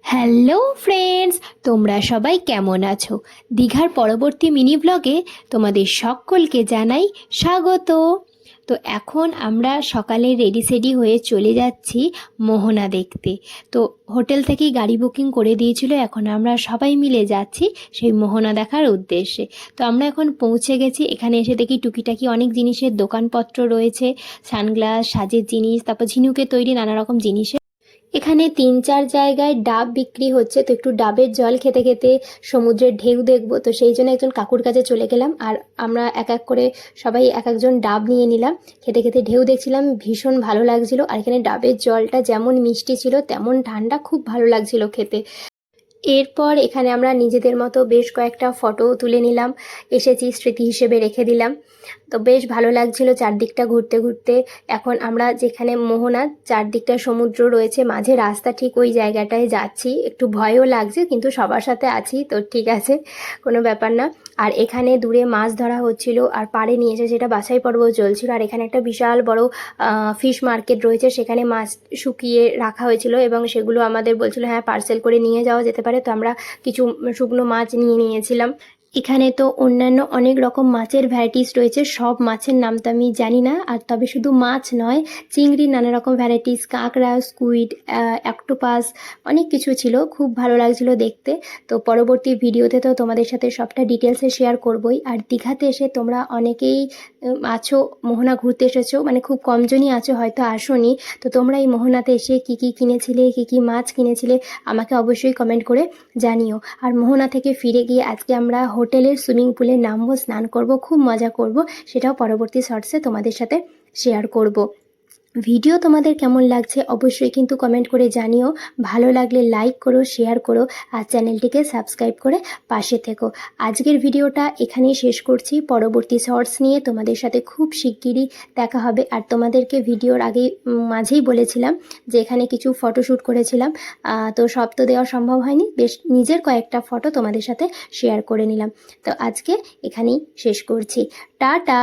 Hello friends, তোমরা সবাই কেমন আছো? দীঘার পরবর্তী মিনি ব্লগে তোমাদের সকলকে জানাই স্বাগত। তো এখন আমরা সকালে রেডি সেডি হয়ে চলে যাচ্ছি মোহনা দেখতে। তো হোটেল থেকেই গাড়ি বুকিং করে দিয়েছিল, এখন আমরা সবাই মিলে যাচ্ছি সেই মোহনা দেখার উদ্দেশ্যে। তো আমরা এখন পৌঁছে গেছি। এখানে এসে দেখি টুকিটাকি অনেক জিনিসের দোকানপত্র রয়েছে, সানগ্লাস, সাজের জিনিস, তারপর ঝিনুকে তৈরি নানা রকম জিনিস। এখানে 3-4 জায়গায় ডাব বিক্রি হচ্ছে। তো একটু ডাবের জল খেতে খেতে সমুদ্রের ঢেউ দেখবো, তো সেই জন্য একজন কাকুর কাছে চলে গেলাম। আর আমরা এক এক করে সবাই এক একজন ডাব নিয়ে নিলাম, খেতে খেতে ঢেউ দেখছিলাম। ভীষণ ভালো লাগছিল। আর এখানে ডাবের জলটা যেমন মিষ্টি ছিল তেমন ঠান্ডা, খুব ভালো লাগছিল খেতে। এরপর এখানে আমরা নিজেদের মতো বেশ কয়েকটা ফটো তুলে নিলাম, এসেছি স্মৃতি হিসেবে রেখে দিলাম। তো বেশ ভালো লাগছিল চারদিকটা ঘুরতে ঘুরতে। এখন আমরা যেখানে মোহনা, চারদিকটা সমুদ্র রয়েছে, মাঝে রাস্তা, ঠিক ওই জায়গাটায় যাচ্ছি। একটু ভয়ও লাগছে, কিন্তু সবার সাথে আছি তো ঠিক আছে, কোনো ব্যাপার না। আর এখানে দূরে মাছ ধরা হচ্ছিল, আর পাড়ে নিয়ে এসে যেটা বাছাই পর্ব চলছিল। আর এখানে একটা বিশাল বড় ফিশ মার্কেট রয়েছে, সেখানে মাছ শুকিয়ে রাখা হয়েছিল এবং সেগুলো আমাদের বলছিল হ্যাঁ পার্সেল করে নিয়ে যাওয়া যেতে পারে। তো আমরা কিছু শুকনো মাছ নিয়ে নিয়েছিলাম। এখানে তো অন্যান্য অনেক রকম মাছের ভ্যারাইটিস রয়েছে, সব মাছের নাম তো আমি জানি না। আর তবে শুধু মাছ নয়, চিংড়ির নানা রকম ভ্যারাইটিস, কাঁকড়া, স্কুইড, অক্টোপাস, অনেক কিছু ছিল। খুব ভালো লাগছিল দেখতে। তো পরবর্তী ভিডিওতে তো তোমাদের সাথে সবটা ডিটেলসে শেয়ার করবই। আর দীঘাতে এসে তোমরা অনেকেই আছো, মোহনা ঘুরতে এসেছো, মানে খুব কমজনই আছো হয়তো আসোনি। তো তোমরা এই মোহনাতে এসে কী কী কিনেছিলে, কী কী মাছ কিনেছিলে, আমাকে অবশ্যই কমেন্ট করে জানিও। আর মোহনা থেকে ফিরে গিয়ে আজকে আমরা হোটেলের সুইমিং পুলে নামবো, স্নান করব, খুব মজা করব। সেটাও পরবর্তী শর্টসে তোমাদের সাথে শেয়ার করব। ভিডিও তোমাদের কেমন লাগছে অবশ্যই কিন্তু কমেন্ট করে জানিও। ভালো লাগলে লাইক করো, শেয়ার করো, আর চ্যানেলটিকে সাবস্ক্রাইব করে পাশে থেকো। আজকের ভিডিওটা এখানেই শেষ করছি। পরবর্তী শর্টস নিয়ে তোমাদের সাথে খুব শিগগিরই দেখা হবে। আর তোমাদেরকে ভিডিওর আগে মাঝেই বলেছিলাম যে এখানে কিছু ফটোশ্যুট করেছিলাম, তো সব তো দেওয়া সম্ভব হয়নি, বেশ নিজের কয়েকটা ফটো তোমাদের সাথে শেয়ার করে নিলাম। তো আজকে এখানেই শেষ করছি। টাটা।